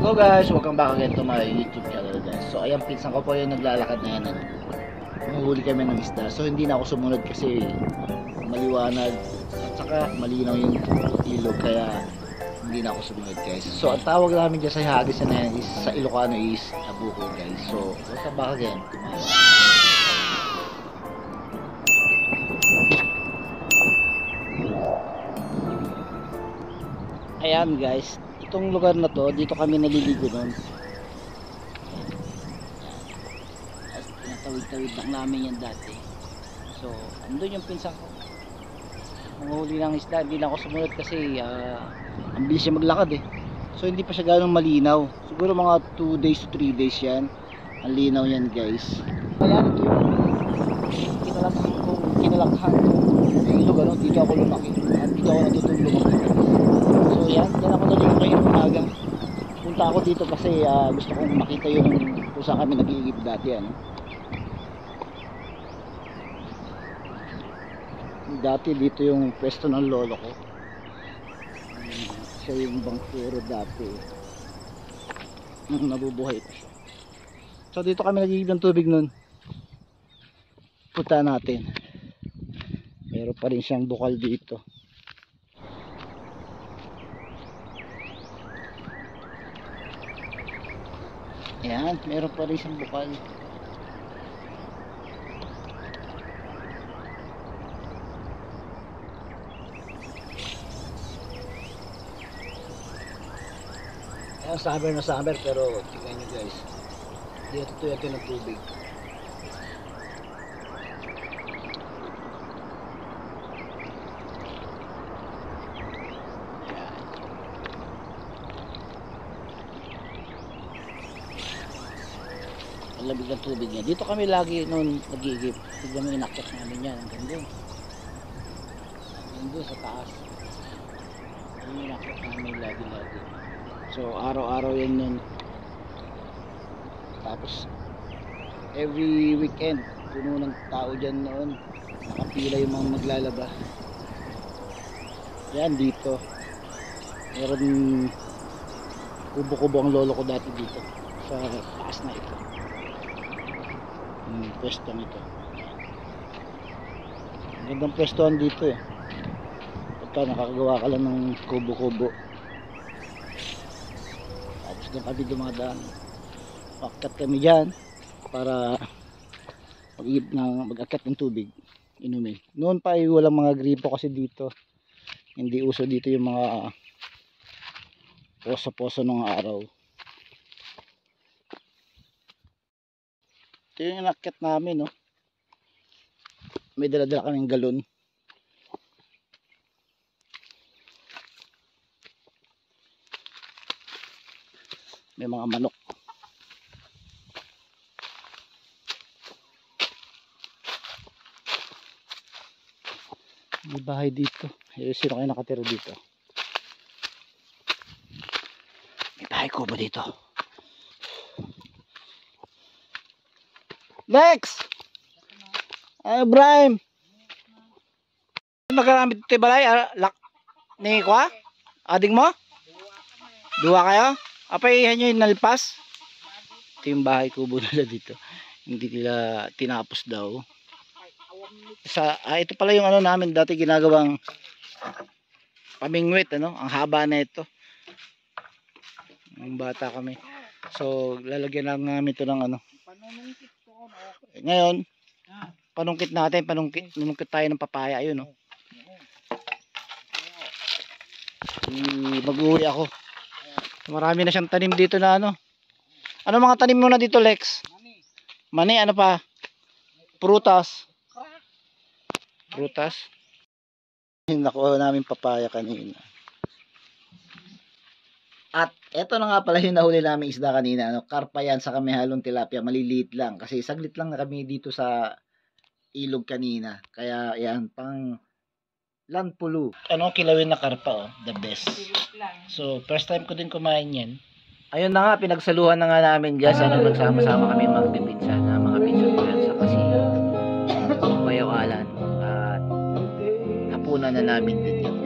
Hello guys, welcome back again to my YouTube channel guys. So ayan, pinsan ko po yung naglalakad na yan. Nanguhuli kami ng isda. So hindi na ako sumunod kasi maliwanag at saka malinaw yung ilog, kaya hindi na ako sumunod guys. So ang tawag namin dyan sa hagis na yan is, sa Ilocano is abuko guys. So welcome back again to my ayan guys, itong lugar na to, dito kami naliligo nun. Pinatawid-tawid lang namin yan dati. So andun yung pinsan ko, nanguhuli ng isda. Hindi na ako sumunod kasi ang bilis siya maglakad eh. So hindi pa siya ganong malinaw. Siguro mga 2 days to 3 days yan. Ang linaw yan guys. Ayan, ito yung kinalakhan ng ilog, ano? Dito ako lumaki at dito ako natutong lumaki. So yan, dyan ako naligo kayo umagang. Punta ako dito kasi gusto kong makita yung kung saan kami nag-iigib dati, ano? Dati dito yung pwesto ng lolo ko. Siya yung bangkero dati nung nabubuhay pa siya. So dito kami nag-iigib ng tubig nun. Punta natin. Meron pa rin siyang bukal dito. Ayan, meron pa rin siyang bukal. Ayan, summer na summer, pero tingnan nyo guys, dito ito ng tubig. Ang labig ng tubig niya. Dito kami lagi noon nag-iigib. Tignan mo, inakyat namin yan hanggang doon. Hanggang doon sa taas. Yung inakyat namin lagi-lagi. So araw-araw yan nun. Tapos every weekend puno ng tao dyan noon. Nakapila yung mga maglalaba. Yan dito. Meron kubo-kubo ang lolo ko dati dito sa taas na ito. Pwestong ito. Magandang pwestohan dito eh. Pagka nakakagawa ka lang ng kubo-kubo. Tapos doon kami dumadaan. Pagkat kami dyan para mag-akyat ng tubig, inumin. Noon pa ay walang mga gripo kasi dito. Hindi uso dito yung mga poso-poso ng araw. Ito yung inakyat namin, no? May dala-dala kaming galon. May mga manok. May bahay dito. Sino kayo nakatira dito? May bahay ko ba dito? Lex! Brian! Nagkaramit ito balay? Ni kwa? Ading mo? Dua kayo? Apay yan yung nalpas? Ito yung bahay kubo nila dito. Hindi nila tinapos daw. Ito pala yung ano namin dati ginagawang pamingwit, ano? Ang haba na ito. Ang bata kami. So lalagyan lang namin ito ng ano. Ngayon, panungkit natin, panungkit tayo ng papaya, ayun, no. Mag-uwi ako. Marami na siyang tanim dito na ano. Ano mga tanim mo na dito, Lex? Mani, ano pa? Prutas. Prutas. Nakuha namin papaya kanina. At eto na nga pala yung nahuli namin isda kanina, ano, karpa yan sa kami halong tilapia, maliliit lang kasi saglit lang na kami dito sa ilog kanina. Kaya yan, pang landpulu. Ano, kilawin na karpa, oh, the best. So first time ko din kumain yan. Ayun na nga, pinagsaluhan na nga namin guys, ano, nagsama-sama kami magpipinsan na mga pinsan ko yan sa kasi Bayaw Alan at hapunan na namin din yan.